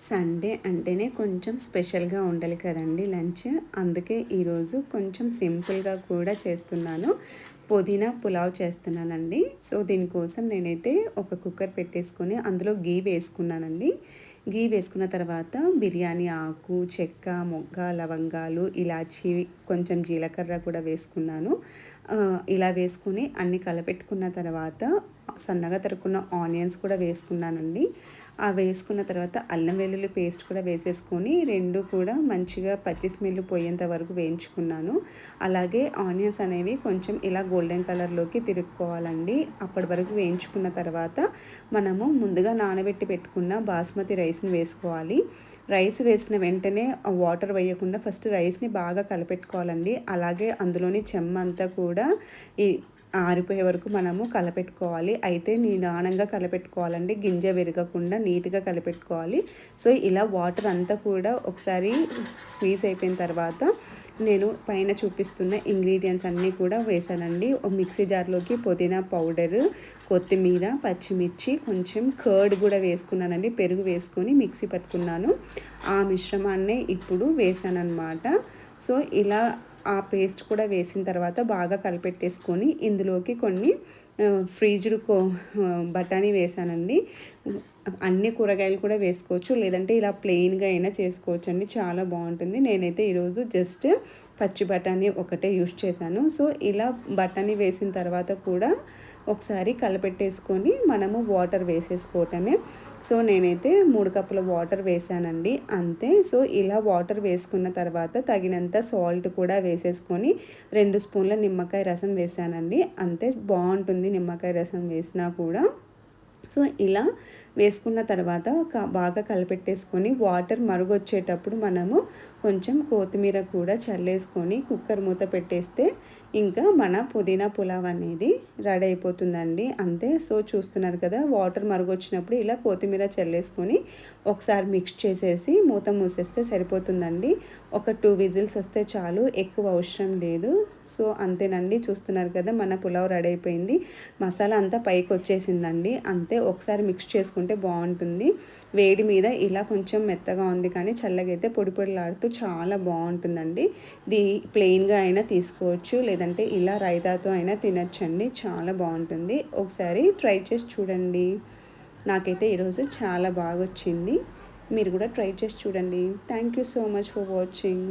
Sunday అంటేనే కొంచెం స్పెషల్‌గా ఉండాలి కదండీ లంచ్. అందుకే ఈరోజు కొంచెం సింపుల్‌గా కూడా చేస్తున్నాను. పుదీనా పులావ్ చేస్తున్నానండి. సో, దీనికోసం నేనైతే ఒక కుక్కర్ పెట్టేసుకొని అందులో గీ వేసుకున్నానండి. గీ వేసుకున్న తర్వాత బిర్యానీ ఆకు, చెక్క, మొగ్గ, లవంగాలు, ఇలాచీ, కొంచెం జీలకర్ర కూడా వేసుకున్నాను. ఇలా వేసుకొని అన్నీ కలపెట్టుకున్న తర్వాత సన్నగా తరుక్కున్న ఆనియన్స్ కూడా వేసుకున్నానండి. ఆ వేసుకున్న తర్వాత అల్లం వెల్లుల్లి పేస్ట్ కూడా వేసేసుకొని 2 కూడా మంచిగా పచ్చి స్మెల్ పోయేంత వరకు వేయించుకున్నాను. అలాగే ఆనియన్స్ అనేవి కొంచెం ఇలా గోల్డెన్ కలర్‌లోకి తిరుక్కోవాలండి. అప్పటి వరకు వేయించుకున్న తర్వాత మనము ముందుగా నానబెట్టి పెట్టుకున్న బాస్మతి రైస్‌ని వేసుకోవాలి. రైస్ వేసిన వెంటనే వాటర్ వేయకుండా ఫస్ట్ రైస్‌ని బాగా కలిపెట్టుకోవాలండి. అలాగే అందులోని చెమ్మంతా కూడా ఈ ఆరిపోయే వరకు మనము కలపెట్టుకోవాలి. అయితే నిదానంగా కలపెట్టుకోవాలండి. గింజ విరగకుండా నీట్‌గా కలిపెట్టుకోవాలి. సో, ఇలా వాటర్ అంతా కూడా ఒకసారి స్క్వీజ్ అయిపోయిన తర్వాత నేను పైన చూపిస్తున్న ఇంగ్రీడియంట్స్ అన్నీ కూడా వేసానండి. మిక్సీ జార్‌లోకి పుదీనా పౌడరు, కొత్తిమీర, పచ్చిమిర్చి, కొంచెం కర్డ్ కూడా వేసుకున్నానండి. పెరుగు వేసుకొని మిక్సీ పట్టుకున్నాను. ఆ మిశ్రమాన్నే ఇప్పుడు వేసాననమాట. సో, ఇలా ఆ పేస్ట్ కూడా వేసిన తర్వాత బాగా కలిపెట్టేసుకొని ఇందులోకి కొన్ని ఫ్రీజ్డ్ బఠానీ వేసానండి. అన్ని కూరగాయలు కూడా వేసుకోవచ్చు. లేదంటే ఇలా ప్లెయిన్‌గా అయినా చేసుకోవచ్చండి. చాలా బావుంటుంది. నేనైతే ఈరోజు జస్ట్ పచ్చి బఠానీ ఒకటే యూజ్ చేశాను. సో, ఇలా బఠానీ వేసిన తర్వాత కూడా ఒకసారి కలపెట్టేసుకొని మనము వాటర్ వేసేసుకోవటమే. సో, నేనైతే 3 కప్పుల వాటర్ వేసానండి. అంతే. సో, ఇలా వాటర్ వేసుకున్న తర్వాత తగినంత సాల్ట్ కూడా వేసేసుకొని 2 స్పూన్ల నిమ్మకాయ రసం వేసానండి. అంతే, బావుంటుంది నిమ్మకాయ రసం వేసినా కూడా. సో, ఇలా వేసుకున్న తర్వాత బాగా కలిపెట్టేసుకొని వాటర్ మరుగొచ్చేటప్పుడు మనము కొంచెం కొత్తిమీర కూడా చల్లేసుకొని కుక్కర్ మూత పెట్టేస్తే ఇంకా మన పుదీనా పులావ్ అనేది రెడీ అయిపోతుందండి. అంతే. సో, చూస్తున్నారు కదా, వాటర్ మరుగొచ్చినప్పుడు ఇలా కొత్తిమీర చల్లేసుకొని ఒకసారి మిక్స్ చేసేసి మూత మూసేస్తే సరిపోతుందండి. ఒక 2 విజిల్స్ వస్తే చాలు, ఎక్కువ అవసరం లేదు. సో, అంతేనండి. చూస్తున్నారు కదా, మన పులావ్ రెడీ అయిపోయింది. మసాలా అంతా పైకొచ్చేసిందండి. అంతే. ఒకసారి మిక్స్ చేసుకుంటే బావుంటుంది. వేడి మీద ఇలా కొంచెం మెత్తగా ఉంది కానీ చల్లగైతే పొడి పొడిలాడుతూ చాలా బావుంటుందండి. ప్లెయిన్‌గా అయినా తీసుకోవచ్చు, లేదంటే ఇలా రైతాతో అయినా తినొచ్చండి. చాలా బావుంటుంది. ఒకసారి ట్రై చేసి చూడండి. నాకైతే ఈరోజు చాలా బాగొచ్చింది. మీరు కూడా ట్రై చేసి చూడండి. Thank you so much for watching.